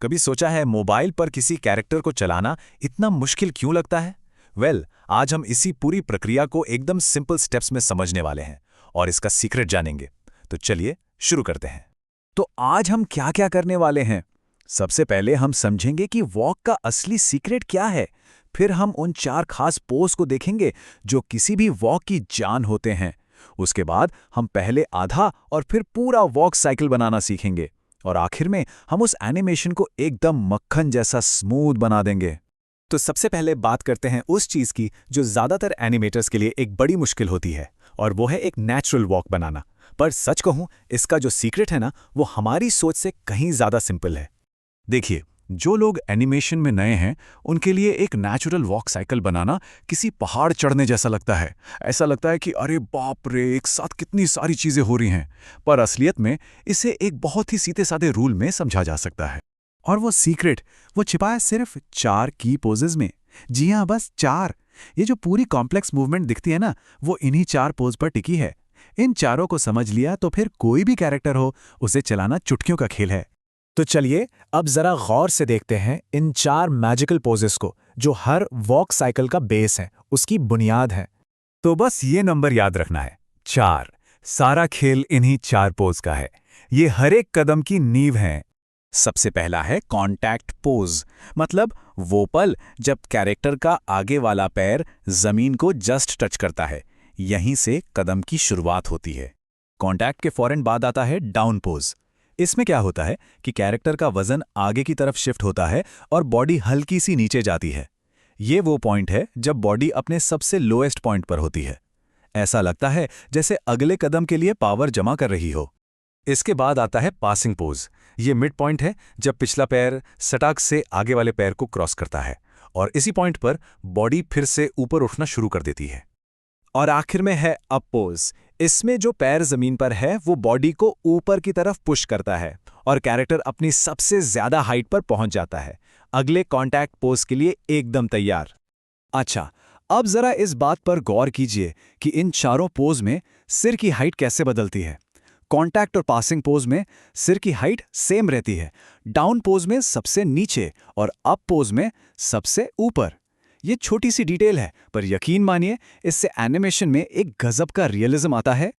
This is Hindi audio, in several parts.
कभी सोचा है मोबाइल पर किसी कैरेक्टर को चलाना इतना मुश्किल क्यों लगता है? आज हम इसी पूरी प्रक्रिया को एकदम सिंपल स्टेप्स में समझने वाले हैं और इसका सीक्रेट जानेंगे। तो चलिए शुरू करते हैं। तो आज हम क्या क्या करने वाले हैं? सबसे पहले हम समझेंगे कि वॉक का असली सीक्रेट क्या है। फिर हम उन 4 खास पोज को देखेंगे जो किसी भी वॉक की जान होते हैं। उसके बाद हम पहले आधा और फिर पूरा वॉक साइकिल बनाना सीखेंगे और आखिर में हम उस एनिमेशन को एकदम मक्खन जैसा स्मूथ बना देंगे। तो सबसे पहले बात करते हैं उस चीज की जो ज्यादातर एनिमेटर्स के लिए एक बड़ी मुश्किल होती है, और वो है एक नेचुरल वॉक बनाना। पर सच कहूं, इसका जो सीक्रेट है ना, वो हमारी सोच से कहीं ज्यादा सिंपल है। देखिए, जो लोग एनिमेशन में नए हैं उनके लिए एक नेचुरल वॉक साइकिल बनाना किसी पहाड़ चढ़ने जैसा लगता है। ऐसा लगता है कि अरे बाप रे, एक साथ कितनी सारी चीजें हो रही हैं। पर असलियत में इसे एक बहुत ही सीधे साधे रूल में समझा जा सकता है। और वो सीक्रेट वो छिपा है सिर्फ 4 की पोजेज में। जी हाँ, बस 4। ये जो पूरी कॉम्प्लेक्स मूवमेंट दिखती है ना, वो इन्हीं 4 पोज पर टिकी है। इन चारों को समझ लिया तो फिर कोई भी कैरेक्टर हो, उसे चलाना चुटकियों का खेल है। तो चलिए अब जरा गौर से देखते हैं इन 4 मैजिकल पोजेस को, जो हर वॉक साइकिल का बेस है, उसकी बुनियाद है। तो बस ये नंबर याद रखना है, 4। सारा खेल इन्हीं 4 पोज का है। ये हर एक कदम की नींव है। सबसे पहला है कॉन्टैक्ट पोज, मतलब वो पल जब कैरेक्टर का आगे वाला पैर जमीन को जस्ट टच करता है। यहीं से कदम की शुरुआत होती है। कॉन्टैक्ट के फौरन बाद आता है डाउन पोज। इसमें क्या होता है कि कैरेक्टर का वजन आगे की तरफ शिफ्ट होता है और बॉडी हल्की सी नीचे जाती है। ये वो पॉइंट है जब बॉडी अपने सबसे लोएस्ट पॉइंट पर होती है। ऐसा लगता है जैसे अगले कदम के लिए पावर जमा कर रही हो। इसके बाद आता है पासिंग पोज। ये मिड पॉइंट है जब पिछला पैर सटाक से आगे वाले पैर को क्रॉस करता है और इसी पॉइंट पर बॉडी फिर से ऊपर उठना शुरू कर देती है। और आखिर में है अप पोज। इसमें जो पैर जमीन पर है वो बॉडी को ऊपर की तरफ पुश करता है और कैरेक्टर अपनी सबसे ज्यादा हाइट पर पहुंच जाता है, अगले कॉन्टैक्ट पोज के लिए एकदम तैयार। अच्छा, अब जरा इस बात पर गौर कीजिए कि इन चारों पोज में सिर की हाइट कैसे बदलती है। कॉन्टैक्ट और पासिंग पोज में सिर की हाइट सेम रहती है, डाउन पोज में सबसे नीचे और अप पोज में सबसे ऊपर। ये छोटी सी डिटेल है, पर यकीन मानिए इससे एनिमेशन में एक गजब का रियलिज्म आता है।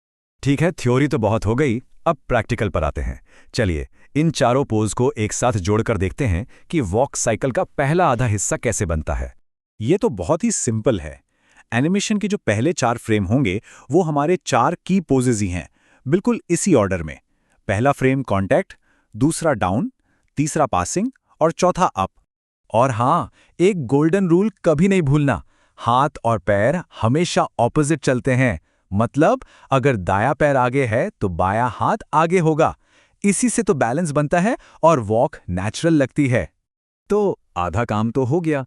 ठीक है, थ्योरी तो बहुत हो गई, अब प्रैक्टिकल पर आते हैं। चलिए इन चारों पोज को एक साथ जोड़कर देखते हैं कि वॉक साइकिल का पहला आधा हिस्सा कैसे बनता है। ये तो बहुत ही सिंपल है। एनिमेशन के जो पहले 4 फ्रेम होंगे वो हमारे 4 की पोजेज ही हैं, बिल्कुल इसी ऑर्डर में। पहला फ्रेम कॉन्टैक्ट, दूसरा डाउन, तीसरा पासिंग और चौथा अप। और हाँ, एक गोल्डन रूल कभी नहीं भूलना, हाथ और पैर हमेशा ऑपोजिट चलते हैं। मतलब अगर दायां पैर आगे है तो बायां हाथ आगे होगा। इसी से तो बैलेंस बनता है और वॉक नेचुरल लगती है। तो आधा काम तो हो गया।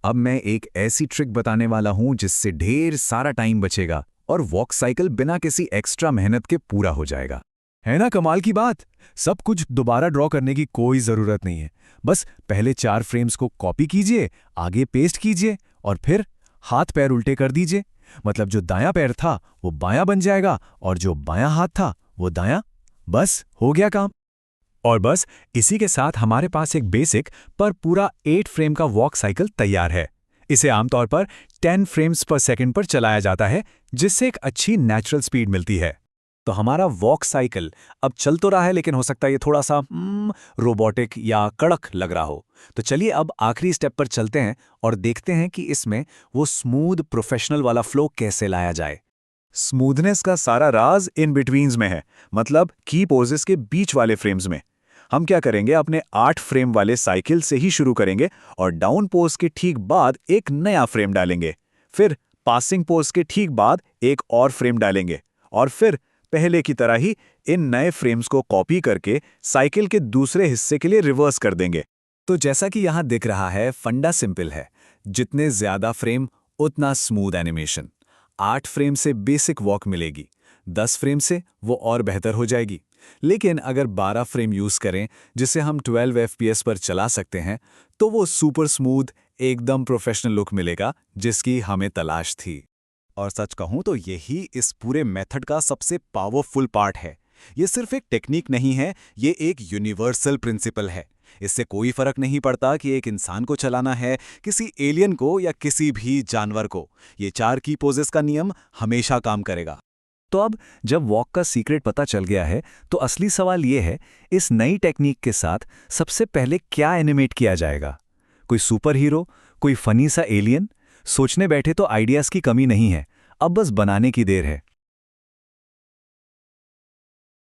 अब मैं एक ऐसी ट्रिक बताने वाला हूं जिससे ढेर सारा टाइम बचेगा और वॉक साइकिल बिना किसी एक्स्ट्रा मेहनत के पूरा हो जाएगा। है ना कमाल की बात? सब कुछ दोबारा ड्रॉ करने की कोई जरूरत नहीं है। बस पहले 4 फ्रेम्स को कॉपी कीजिए, आगे पेस्ट कीजिए और फिर हाथ पैर उल्टे कर दीजिए। मतलब जो दायां पैर था वो बायां बन जाएगा और जो बायां हाथ था वो दायां। बस हो गया काम। और बस इसी के साथ हमारे पास एक बेसिक पर पूरा 8 फ्रेम का वॉक साइकिल तैयार है। इसे आमतौर पर 10 फ्रेम्स पर सेकंड पर चलाया जाता है, जिससे एक अच्छी नेचुरल स्पीड मिलती है। तो हमारा वॉक साइकिल अब चल तो रहा है, लेकिन हो सकता है ये थोड़ा सा रोबोटिक या कड़क लग रहा हो। तो चलिए अब आखिरी स्टेप पर चलते हैं और देखते हैं कि इसमें वो स्मूथ प्रोफेशनल वाला फ्लो कैसे लाया जाए। स्मूथनेस का सारा राज इन बिटवीन्स में है, मतलब की पोजेस के बीच वाले फ्रेम्स में। हम क्या करेंगे, अपने 8 फ्रेम वाले साइकिल से ही शुरू करेंगे और डाउन पोज के ठीक बाद एक नया फ्रेम डालेंगे। फिर पासिंग पोज के ठीक बाद एक और फ्रेम डालेंगे और फिर पहले की तरह ही इन नए फ्रेम्स को कॉपी करके साइकिल के दूसरे हिस्से के लिए रिवर्स कर देंगे। तो जैसा कि यहां दिख रहा है, फंडा सिंपल है। जितने ज्यादा फ्रेम उतना स्मूथ एनिमेशन। 8 फ्रेम से बेसिक वॉक मिलेगी, 10 फ्रेम से वो और बेहतर हो जाएगी। लेकिन अगर 12 फ्रेम यूज करें, जिसे हम 12 FPS पर चला सकते हैं, तो वो सुपर स्मूथ एकदम प्रोफेशनल लुक मिलेगा जिसकी हमें तलाश थी। और सच कहूं तो यही इस पूरे मेथड का सबसे पावरफुल पार्ट है। ये सिर्फ एक टेक्निक नहीं है, ये एक यूनिवर्सल प्रिंसिपल है। इससे कोई फर्क नहीं पड़ता कि एक इंसान को चलाना है, किसी एलियन को या किसी भी जानवर को। ये 4 की पोजेस का नियम हमेशा काम करेगा। तो अब जब वॉक का सीक्रेट पता चल गया है, तो असली सवाल ये है, इस नई टेक्निक के साथ सबसे पहले क्या एनिमेट किया जाएगा? कोई सुपर हीरो, कोई फनी सा एलियन? सोचने बैठे तो आइडियाज़ की कमी नहीं है, अब बस बनाने की देर है।